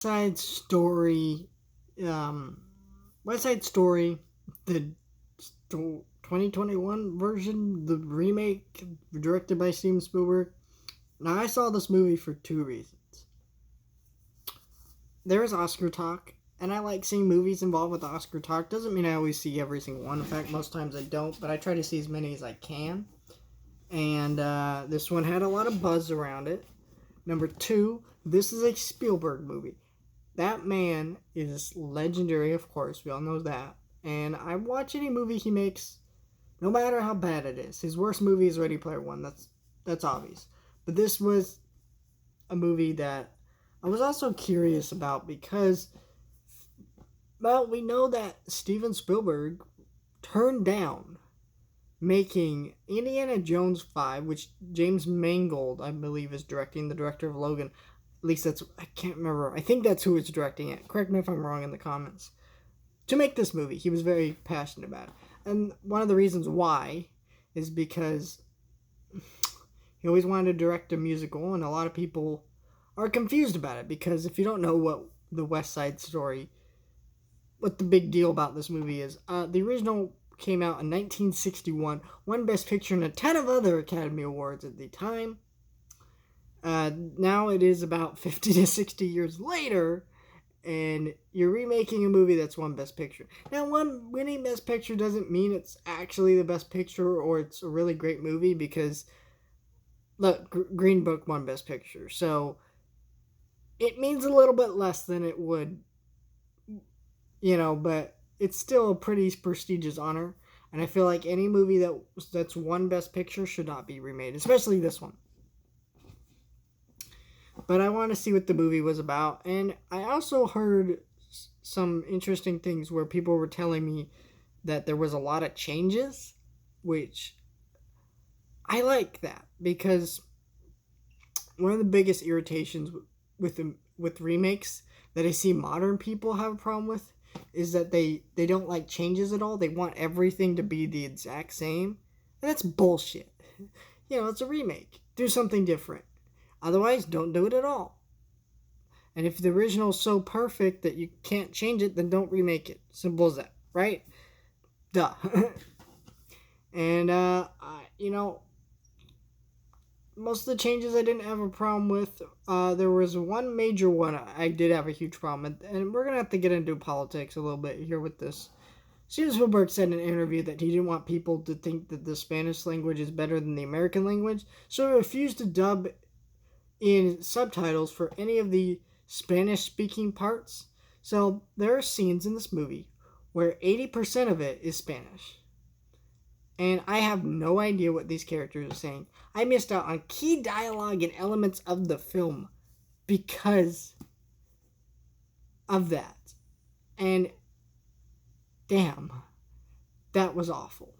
Side Story, um, West Side Story, the 2021 version, the remake directed by Steven Spielberg. Now, I saw this movie for two reasons. There is Oscar talk, and I like seeing movies involved with Oscar talk. Doesn't mean I always see every single one. In fact, most times I don't, but I try to see as many as I can. And this one had a lot of buzz around it. Number two, this is a Spielberg movie. That man is legendary, of course. We all know that. And I watch any movie he makes, no matter how bad it is. His worst movie is Ready Player One. That's obvious. But this was a movie that I was also curious about because, well, we know that Steven Spielberg turned down making Indiana Jones 5, which James Mangold, I believe, is directing, the director of Logan. At least that's, I can't remember. I think that's who is directing it. Correct me if I'm wrong in the comments. To make this movie, he was very passionate about it. And one of the reasons why is because he always wanted to direct a musical, and a lot of people are confused about it because if you don't know what the West Side Story, what the big deal about this movie is, the original came out in 1961, won Best Picture and a ton of other Academy Awards at the time. Now it is about 50 to 60 years later, and you're remaking a movie that's won Best Picture. Now, winning Best Picture doesn't mean it's actually the best picture or it's a really great movie because, look, Green Book won Best Picture, so it means a little bit less than it would, but it's still a pretty prestigious honor. And I feel like any movie that's won Best Picture should not be remade, especially this one. But I want to see what the movie was about. And I also heard some interesting things where people were telling me that there was a lot of changes, which I like that because one of the biggest irritations with remakes that I see modern people have a problem with is that they don't like changes at all. They want everything to be the exact same. And that's bullshit. It's a remake. Do something different. Otherwise, don't do it at all. And if the original is so perfect that you can't change it, then don't remake it. Simple as that, right? Duh. And, most of the changes I didn't have a problem with. There was one major one I did have a huge problem with, and we're going to have to get into politics a little bit here with this. Steven Spielberg said in an interview that he didn't want people to think that the Spanish language is better than the American language, so he refused to dub in subtitles for any of the Spanish-speaking parts. So there are scenes in this movie where 80% of it is Spanish. And I have no idea what these characters are saying. I missed out on key dialogue and elements of the film because of that. And damn, that was awful.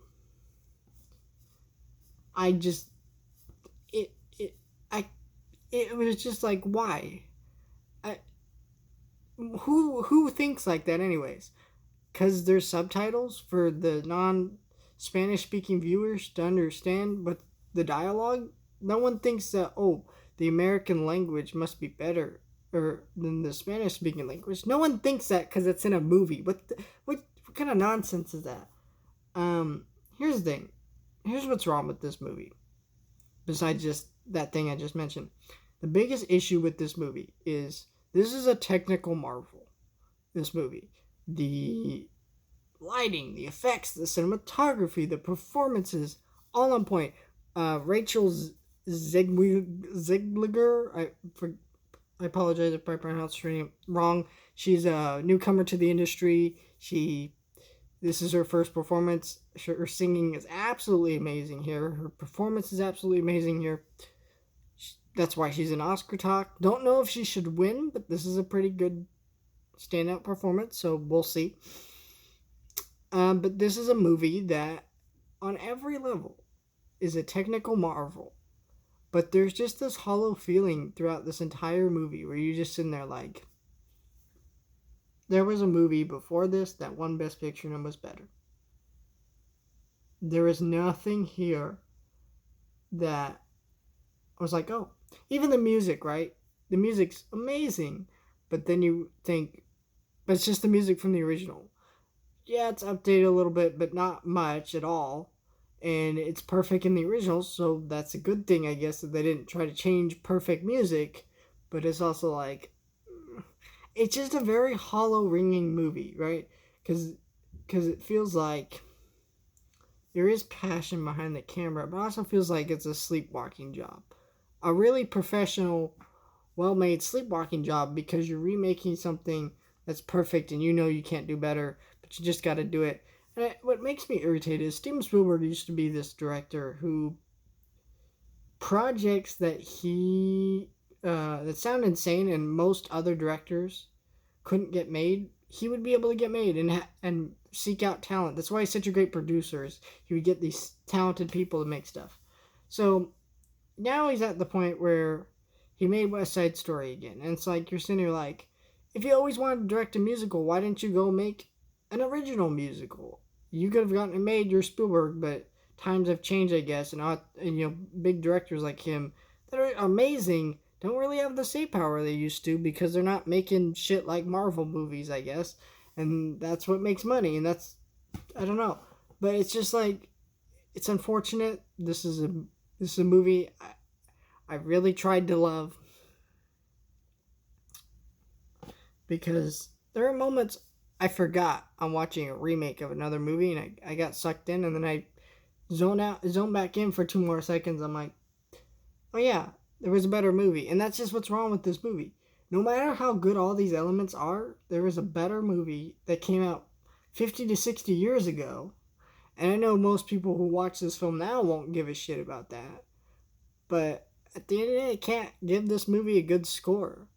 It was just like, why? Who thinks like that anyways? Because there's subtitles for the non-Spanish speaking viewers to understand, but the dialogue, no one thinks that, the American language must be better than the Spanish speaking language. No one thinks that because it's in a movie. What kind of nonsense is that? Here's the thing. Here's what's wrong with this movie. Besides just that thing I just mentioned. The biggest issue with this movie is this is a technical marvel. This movie. The lighting, the effects, the cinematography, the performances, all on point. Rachel Ziegler, I apologize if I pronounced her name wrong. She's a newcomer to the industry. This is her first performance. Her singing is absolutely amazing here. Her performance is absolutely amazing here. That's why she's an Oscar talk. Don't know if she should win, but this is a pretty good standout performance, so we'll see. But this is a movie that, on every level, is a technical marvel. But there's just this hollow feeling throughout this entire movie where you're just sitting there like, there was a movie before this that won Best Picture and was better. There is nothing here that I was like, even the music, right? The music's amazing, but then you think, but it's just the music from the original. Yeah, it's updated a little bit, but not much at all. And it's perfect in the original, so that's a good thing, I guess, that they didn't try to change perfect music. But it's also like, it's just a very hollow, ringing movie, right? Because it feels like there is passion behind the camera, but it also feels like it's a sleepwalking job. A really professional, well made sleepwalking job because you're remaking something that's perfect and you know you can't do better, but you just got to do it. And what makes me irritated is Steven Spielberg used to be this director who projects that that sound insane and most other directors couldn't get made, he would be able to get made and seek out talent. That's why he's such a great producer. He would get these talented people to make stuff. So now he's at the point where he made West Side Story again, and it's like you're sitting here like, if you always wanted to direct a musical, why didn't you go make an original musical? You could have gotten it made. You're Spielberg, but times have changed, I guess, and big directors like him that are amazing don't really have the say power they used to because they're not making shit like Marvel movies, I guess, and that's what makes money, and that's, I don't know, but it's just like, it's unfortunate. This is a movie I really tried to love because there are moments I forgot I'm watching a remake of another movie and I got sucked in, and then I zone back in for 2 more seconds. I'm like, oh yeah, there was a better movie. And that's just what's wrong with this movie. No matter how good all these elements are, there was a better movie that came out 50 to 60 years ago. And I know most people who watch this film now won't give a shit about that. But at the end of the day, I can't give this movie a good score.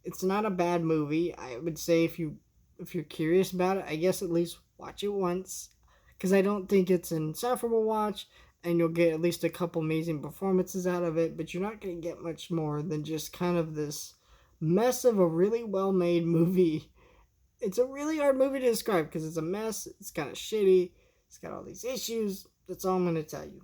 It's not a bad movie. I would say if you're curious about it, I guess at least watch it once. Because I don't think it's an insufferable watch, and you'll get at least a couple amazing performances out of it, but you're not going to get much more than just kind of this mess of a really well-made movie. It's a really hard movie to describe because it's a mess, it's kind of shitty, it's got all these issues. That's all I'm going to tell you.